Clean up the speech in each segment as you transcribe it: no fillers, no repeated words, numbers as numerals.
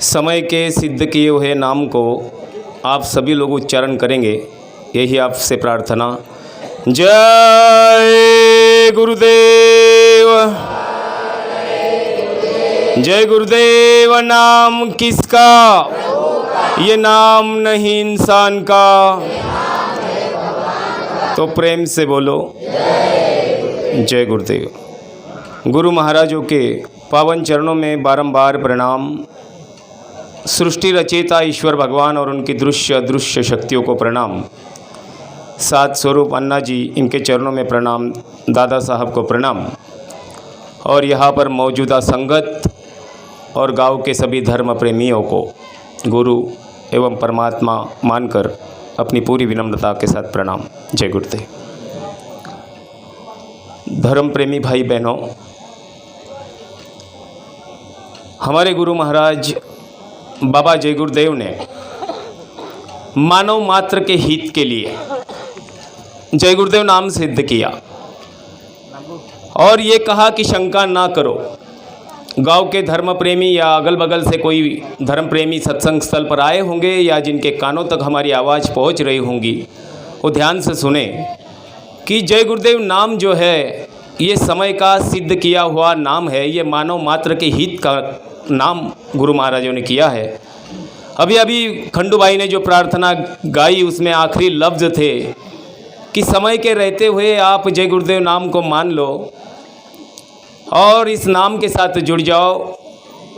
समय के सिद्ध किए हुए नाम को आप सभी लोग उच्चारण करेंगे, यही आपसे प्रार्थना। जय गुरुदेव। जय गुरुदेव। नाम किसका? ये नाम नहीं इंसान का। तो प्रेम से बोलो जय गुरुदेव। गुरु महाराजों के पावन चरणों में बारंबार प्रणाम। सृष्टि रचयिता ईश्वर भगवान और उनकी दृश्य अदृश्य शक्तियों को प्रणाम। सात स्वरूप अन्ना जी, इनके चरणों में प्रणाम। दादा साहब को प्रणाम। और यहाँ पर मौजूदा संगत और गांव के सभी धर्म प्रेमियों को गुरु एवं परमात्मा मानकर अपनी पूरी विनम्रता के साथ प्रणाम। जय गुरुदेव। धर्म प्रेमी भाई बहनों, हमारे गुरु महाराज बाबा जय गुरुदेव ने मानव मात्र के हित के लिए जय गुरुदेव नाम सिद्ध किया और ये कहा कि शंका ना करो। गांव के धर्म प्रेमी या अगल बगल से कोई धर्म प्रेमी सत्संग स्थल पर आए होंगे या जिनके कानों तक हमारी आवाज़ पहुंच रही होंगी, वो ध्यान से सुने कि जय गुरुदेव नाम जो है ये समय का सिद्ध किया हुआ नाम है। ये मानव मात्र के हित का नाम गुरु महाराजों ने किया है। अभी अभी खंडू भाई ने जो प्रार्थना गाई उसमें आखिरी लफ्ज़ थे कि समय के रहते हुए आप जय गुरुदेव नाम को मान लो और इस नाम के साथ जुड़ जाओ।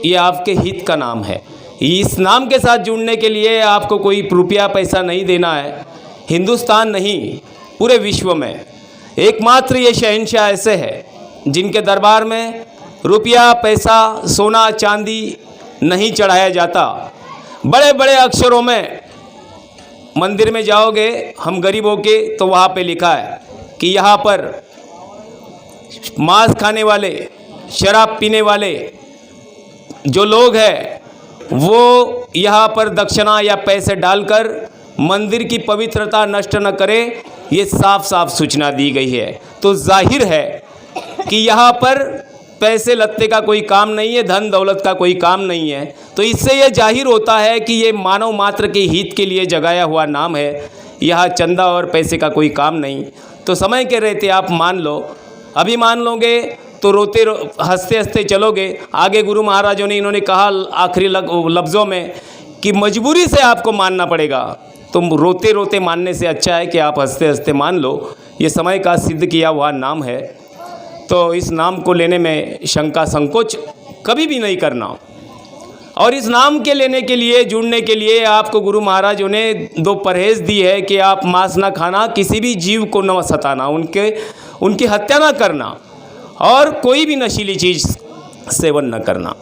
ये आपके हित का नाम है। इस नाम के साथ जुड़ने के लिए आपको कोई रुपया पैसा नहीं देना है। हिंदुस्तान नहीं, पूरे विश्व में एकमात्र ये शहंशाह ऐसे हैं जिनके दरबार में रुपया पैसा सोना चांदी नहीं चढ़ाया जाता। बड़े बड़े अक्षरों में मंदिर में जाओगे हम गरीबों के, तो वहाँ पे लिखा है कि यहाँ पर मांस खाने वाले, शराब पीने वाले जो लोग हैं वो यहाँ पर दक्षिणा या पैसे डालकर मंदिर की पवित्रता नष्ट न करें। ये साफ साफ सूचना दी गई है। तो जाहिर है कि यहाँ पर पैसे लत्ते का कोई काम नहीं है, धन दौलत का कोई काम नहीं है। तो इससे ये जाहिर होता है कि ये मानव मात्र के हित के लिए जगाया हुआ नाम है। यहाँ चंदा और पैसे का कोई काम नहीं। तो समय के रहते आप मान लो। अभी मान लोगे तो रोते हंसते हंसते चलोगे। आगे गुरु महाराजों ने इन्होंने कहा आखिरी लफ्ज़ों में कि मजबूरी से आपको मानना पड़ेगा। तो रोते रोते मानने से अच्छा है कि आप हंसते हंसते मान लो। ये समय का सिद्ध किया हुआ नाम है। तो इस नाम को लेने में शंका संकोच कभी भी नहीं करना। और इस नाम के लेने के लिए, जुड़ने के लिए आपको गुरु महाराजों ने दो परहेज़ दी है कि आप मांस ना खाना, किसी भी जीव को न सताना, उनकी हत्या ना करना और कोई भी नशीली चीज़ सेवन न करना।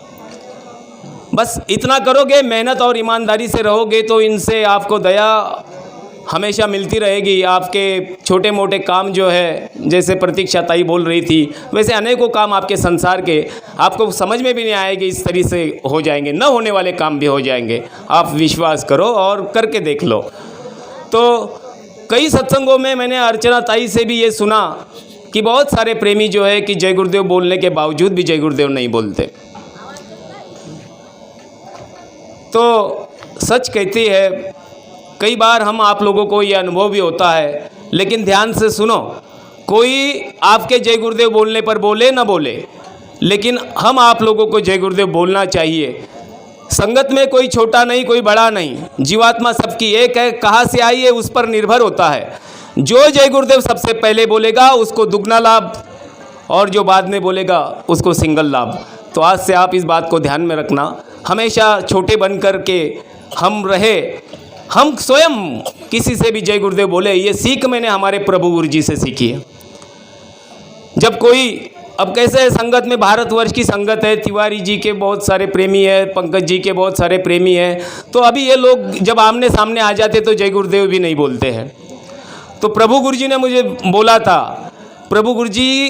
बस इतना करोगे, मेहनत और ईमानदारी से रहोगे तो इनसे आपको दया हमेशा मिलती रहेगी। आपके छोटे मोटे काम जो है, जैसे प्रतीक्षा ताई बोल रही थी, वैसे अनेकों काम आपके संसार के आपको समझ में भी नहीं आएंगे, इस तरीके से हो जाएंगे। न होने वाले काम भी हो जाएंगे। आप विश्वास करो और करके देख लो। तो कई सत्संगों में मैंने अर्चना ताई से भी ये सुना कि बहुत सारे प्रेमी जो है कि जय गुरुदेव बोलने के बावजूद भी जय गुरुदेव नहीं बोलते। तो सच कहती है, कई बार हम आप लोगों को ये अनुभव भी होता है। लेकिन ध्यान से सुनो, कोई आपके जय गुरुदेव बोलने पर बोले ना बोले, लेकिन हम आप लोगों को जय गुरुदेव बोलना चाहिए। संगत में कोई छोटा नहीं, कोई बड़ा नहीं, जीवात्मा सबकी एक है। कहाँ से आई है उस पर निर्भर होता है। जो जय गुरुदेव सबसे पहले बोलेगा उसको दुगना लाभ और जो बाद में बोलेगा उसको सिंगल लाभ। तो आज से आप इस बात को ध्यान में रखना। हमेशा छोटे बन कर के हम रहे, हम स्वयं किसी से भी जय गुरुदेव बोले। ये सीख मैंने हमारे प्रभु गुरु जी से सीखी है। जब कोई, अब कैसे है, संगत में भारतवर्ष की संगत है, तिवारी जी के बहुत सारे प्रेमी है, पंकज जी के बहुत सारे प्रेमी हैं। तो अभी ये लोग जब आमने सामने आ जाते तो जय गुरुदेव भी नहीं बोलते हैं। तो प्रभु गुरु जी ने मुझे बोला था, प्रभु गुरु जी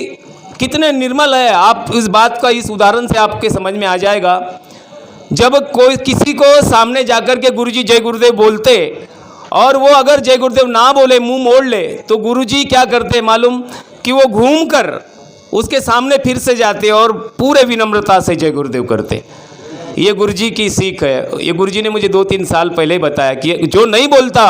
कितने निर्मल है। आप इस बात का, इस उदाहरण से आपके समझ में आ जाएगा। जब कोई किसी को सामने जाकर के गुरुजी जय गुरुदेव बोलते और वो अगर जय गुरुदेव ना बोले, मुंह मोड़ ले, तो गुरुजी क्या करते मालूम कि वो घूमकर उसके सामने फिर से जाते और पूरे विनम्रता से जय गुरुदेव करते। ये गुरुजी की सीख है। ये गुरुजी ने मुझे 2-3 साल पहले बताया कि जो नहीं बोलता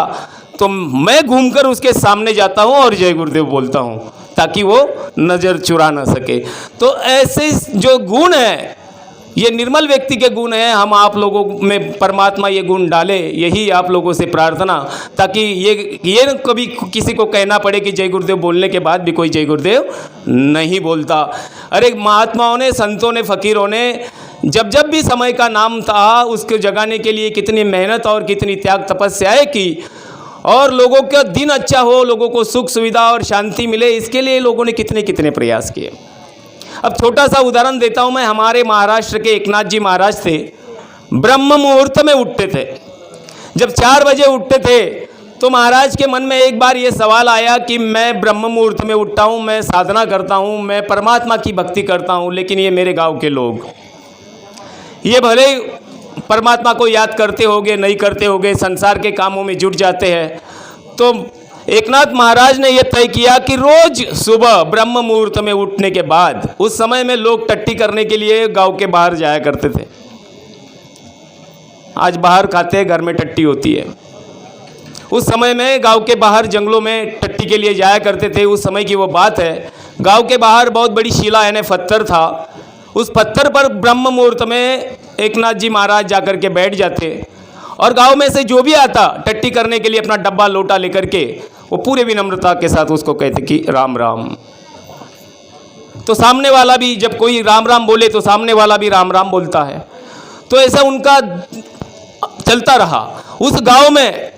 तो मैं घूमकर उसके सामने जाता हूँ और जय गुरुदेव बोलता हूँ, ताकि वो नज़र चुरा ना सके। तो ऐसे जो गुण हैं, ये निर्मल व्यक्ति के गुण हैं। हम आप लोगों में परमात्मा ये गुण डाले, यही आप लोगों से प्रार्थना, ताकि ये कभी किसी को कहना पड़े कि जय गुरुदेव बोलने के बाद भी कोई जय गुरुदेव नहीं बोलता। अरे महात्माओं ने, संतों ने, फ़कीरों ने जब जब भी समय का नाम था उसको जगाने के लिए कितनी मेहनत और कितनी त्याग तपस्याएं की, और लोगों का दिन अच्छा हो, लोगों को सुख सुविधा और शांति मिले, इसके लिए लोगों ने कितने कितने प्रयास किए। अब छोटा सा उदाहरण देता हूँ मैं। हमारे महाराष्ट्र के एकनाथ जी महाराज थे, ब्रह्म मुहूर्त में उठते थे। जब 4 बजे उठते थे तो महाराज के मन में एक बार ये सवाल आया कि मैं ब्रह्म मुहूर्त में उठता हूँ, मैं साधना करता हूँ, मैं परमात्मा की भक्ति करता हूँ, लेकिन ये मेरे गाँव के लोग, ये भले परमात्मा को याद करते होंगे, नहीं करते होंगे, संसार के कामों में जुट जाते हैं। तो एकनाथ महाराज ने यह तय किया कि रोज सुबह ब्रह्म मुहूर्त में उठने के बाद, उस समय में लोग टट्टी करने के लिए गांव के बाहर जाया करते थे। आज बाहर खाते हैं, घर में टट्टी होती है। उस समय में गांव के बाहर जंगलों में टट्टी के लिए जाया करते थे। उस समय की वो बात है। गांव के बाहर बहुत बड़ी शिला यानी पत्थर था। उस पत्थर पर ब्रह्म मुहूर्त में एकनाथ जी महाराज जाकर के बैठ जाते, और गांव में से जो भी आता टट्टी करने के लिए अपना डब्बा लोटा लेकर के, वो पूरे विनम्रता के साथ उसको कहते कि राम राम। तो सामने वाला भी, जब कोई राम राम बोले तो सामने वाला भी राम राम बोलता है। तो ऐसा उनका चलता रहा। उस गांव में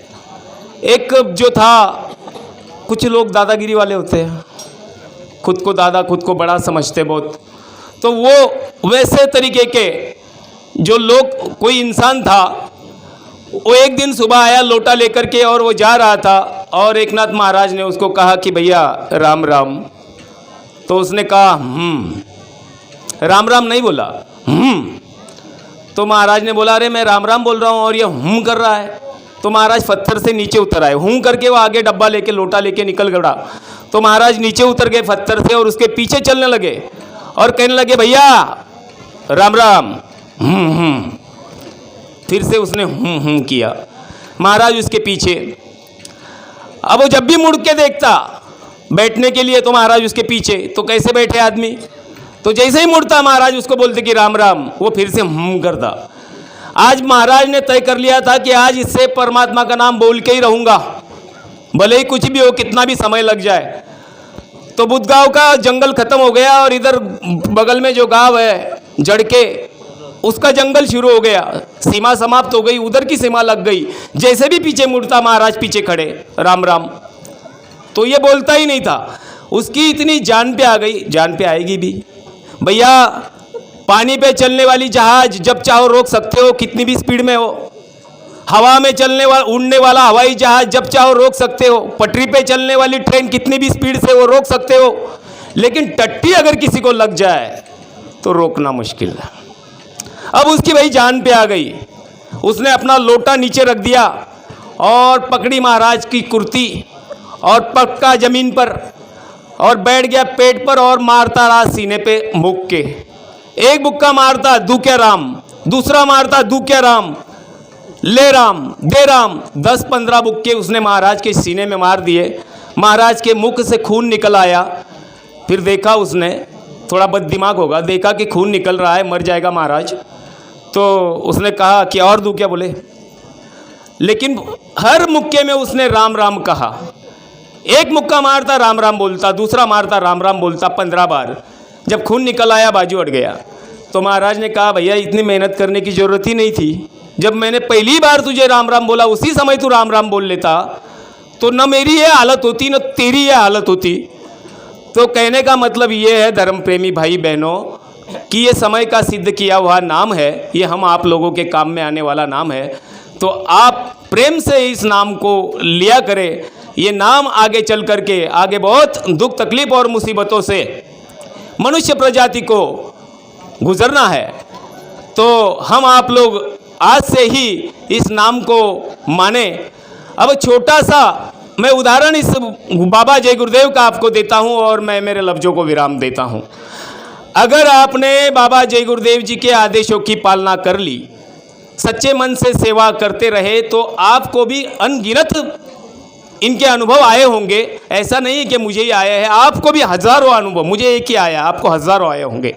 एक जो था, कुछ लोग दादागिरी वाले होते हैं, खुद को दादा, खुद को बड़ा समझते बहुत। तो वो वैसे तरीके के जो लोग, कोई इंसान था, वो एक दिन सुबह आया लोटा लेकर के, और वो जा रहा था, और एकनाथ महाराज ने उसको कहा कि भैया राम राम। तो उसने कहा राम राम नहीं बोला, तो महाराज ने बोला अरे मैं राम राम बोल रहा हूँ और ये कर रहा है। तो महाराज पत्थर से नीचे उतर आए, करके वो आगे डब्बा लेके, लोटा लेके निकल गया। तो महाराज नीचे उतर गए पत्थर से और उसके पीछे चलने लगे और कहने लगे भैया राम राम। फिर से उसने किया, महाराज उसके पीछे। अब वो जब भी मुड़ के देखता बैठने के लिए तो महाराज उसके पीछे। तो कैसे बैठे आदमी, तो जैसे ही मुड़ता महाराज उसको बोलते कि राम राम, वो फिर से करता। आज महाराज ने तय कर लिया था कि आज इससे परमात्मा का नाम बोल के ही रहूँगा, भले ही कुछ भी हो, कितना भी समय लग जाए। तो बुद्धगांव का जंगल खत्म हो गया, और इधर बगल में जो गांव है जड़के, उसका जंगल शुरू हो गया। सीमा समाप्त हो गई, उधर की सीमा लग गई। जैसे भी पीछे मुड़ता महाराज पीछे खड़े राम राम। तो ये बोलता ही नहीं था। उसकी इतनी जान पे आ गई, जान पे आएगी भी। भैया पानी पे चलने वाली जहाज जब चाहो रोक सकते हो, कितनी भी स्पीड में हो। हवा में चलने वाला, उड़ने वाला हवाई जहाज जब चाहो रोक सकते हो। पटरी पे चलने वाली ट्रेन कितनी भी स्पीड से वो रोक सकते हो, लेकिन टट्टी अगर किसी को लग जाए तो रोकना मुश्किल है। अब उसकी भाई जान पे आ गई। उसने अपना लोटा नीचे रख दिया और पकड़ी महाराज की कुर्ती और पक्का जमीन पर, और बैठ गया पेट पर और मारता रहा सीने पे मुक्के के। एक मुक्का मारता दू क्या राम, दूसरा मारता दू क्या राम, ले राम दे राम। 10-15 मुक्के उसने महाराज के सीने में मार दिए। महाराज के मुख से खून निकल आया। फिर देखा उसने, थोड़ा बददिमाग होगा, देखा कि खून निकल रहा है, मर जाएगा महाराज। तो उसने कहा कि और दूं क्या, बोले। लेकिन हर मुक्के में उसने राम राम कहा। एक मुक्का मारता राम राम बोलता, दूसरा मारता राम राम बोलता 15 बार। जब खून निकल आया बाजू हट गया। तो महाराज ने कहा भैया इतनी मेहनत करने की ज़रूरत ही नहीं थी। जब मैंने पहली बार तुझे राम राम बोला, उसी समय तू राम राम बोल लेता तो न मेरी ये हालत होती न तेरी ये हालत होती। तो कहने का मतलब ये है धर्म प्रेमी भाई बहनों कि ये समय का सिद्ध किया हुआ नाम है, ये हम आप लोगों के काम में आने वाला नाम है। तो आप प्रेम से इस नाम को लिया करें। ये नाम आगे चल करके, आगे बहुत दुख तकलीफ और मुसीबतों से मनुष्य प्रजाति को गुजरना है। तो हम आप लोग आज से ही इस नाम को माने। अब छोटा सा मैं उदाहरण इस बाबा जय गुरुदेव का आपको देता हूं और मैं मेरे लफ्ज़ों को विराम देता हूं। अगर आपने बाबा जय गुरुदेव जी के आदेशों की पालना कर ली, सच्चे मन से सेवा करते रहे, तो आपको भी अनगिनत इनके अनुभव आए होंगे। ऐसा नहीं कि मुझे ही आया है, आपको भी हज़ारों अनुभव, मुझे एक ही आया, आपको हज़ारों आए होंगे।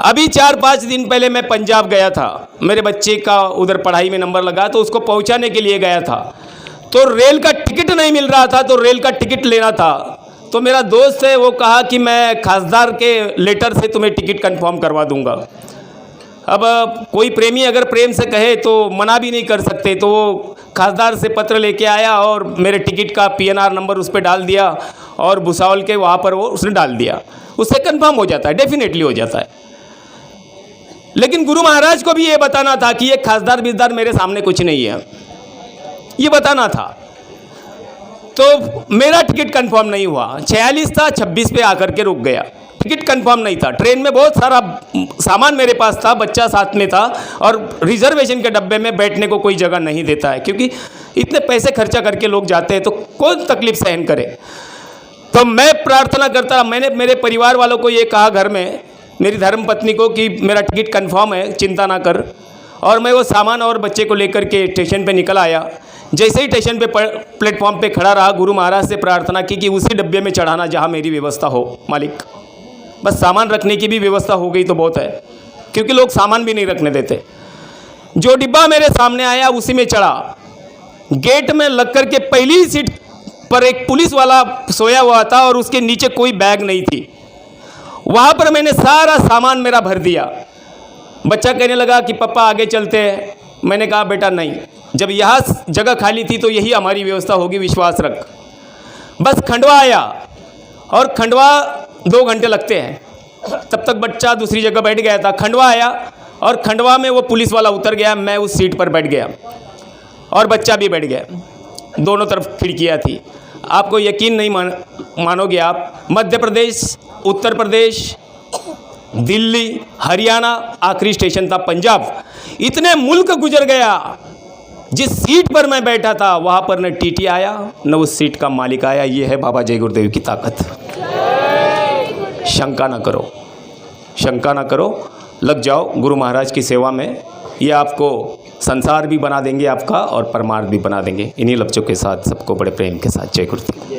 अभी 4-5 दिन पहले मैं पंजाब गया था, मेरे बच्चे का उधर पढ़ाई में नंबर लगा तो उसको पहुंचाने के लिए गया था, तो रेल का टिकट नहीं मिल रहा था, तो रेल का टिकट लेना था। तो मेरा दोस्त है, वो कहा कि मैं खासदार के लेटर से तुम्हें टिकट कंफर्म करवा दूंगा। अब कोई प्रेमी अगर प्रेम से कहे तो मना भी नहीं कर सकते, तो वो खासदार से पत्र लेके आया और मेरे टिकट का PNR नंबर उस पर डाल दिया और भुसावल के वहाँ पर वो उसने डाल दिया। उससे कंफर्म हो जाता है, डेफिनेटली हो जाता है। लेकिन गुरु महाराज को भी ये बताना था कि ये खासदार बिजदार मेरे सामने कुछ नहीं है, ये बताना था। तो मेरा टिकट कंफर्म नहीं हुआ, 46 था, 26 पे आकर के रुक गया, टिकट कंफर्म नहीं था। ट्रेन में बहुत सारा सामान मेरे पास था, बच्चा साथ में था, और रिजर्वेशन के डब्बे में बैठने को कोई जगह नहीं देता है, क्योंकि इतने पैसे खर्चा करके लोग जाते हैं तो कौन तकलीफ सहन करे। तो मैं प्रार्थना करता, मैंने मेरे परिवार वालों को ये कहा घर में, मेरी धर्म पत्नी को, कि मेरा टिकट कंफर्म है, चिंता ना कर। और मैं वो सामान और बच्चे को लेकर के स्टेशन पे निकल आया। जैसे ही स्टेशन पे प्लेटफॉर्म पे खड़ा रहा, गुरु महाराज से प्रार्थना की कि उसी डब्बे में चढ़ाना जहाँ मेरी व्यवस्था हो मालिक। बस सामान रखने की भी व्यवस्था हो गई तो बहुत है, क्योंकि लोग सामान भी नहीं रखने देते। जो डिब्बा मेरे सामने आया उसी में चढ़ा। गेट में लग कर के पहली सीट पर एक पुलिस वाला सोया हुआ था और उसके नीचे कोई बैग नहीं थी। वहाँ पर मैंने सारा सामान मेरा भर दिया। बच्चा कहने लगा कि पापा आगे चलते हैं। मैंने कहा बेटा नहीं, जब यहाँ जगह खाली थी तो यही हमारी व्यवस्था होगी, विश्वास रख। बस खंडवा आया, और खंडवा 2 घंटे लगते हैं, तब तक बच्चा दूसरी जगह बैठ गया था। खंडवा आया और खंडवा में वो पुलिस वाला उतर गया, मैं उस सीट पर बैठ गया और बच्चा भी बैठ गया। दोनों तरफ खिड़कियाँ थी। आपको यकीन नहीं मानोगे आप, मध्य प्रदेश, उत्तर प्रदेश, दिल्ली, हरियाणा, आखिरी स्टेशन था पंजाब, इतने मुल्क गुजर गया। जिस सीट पर मैं बैठा था वहाँ पर न टीटी आया न उस सीट का मालिक आया। ये है बाबा जय गुरुदेव की ताकत। शंका ना करो, शंका ना करो, लग जाओ गुरु महाराज की सेवा में। ये आपको संसार भी बना देंगे आपका और परमार्थ भी बना देंगे। इन्हीं लफ्ज़ों के साथ सबको बड़े प्रेम के साथ जय गुरुदेव।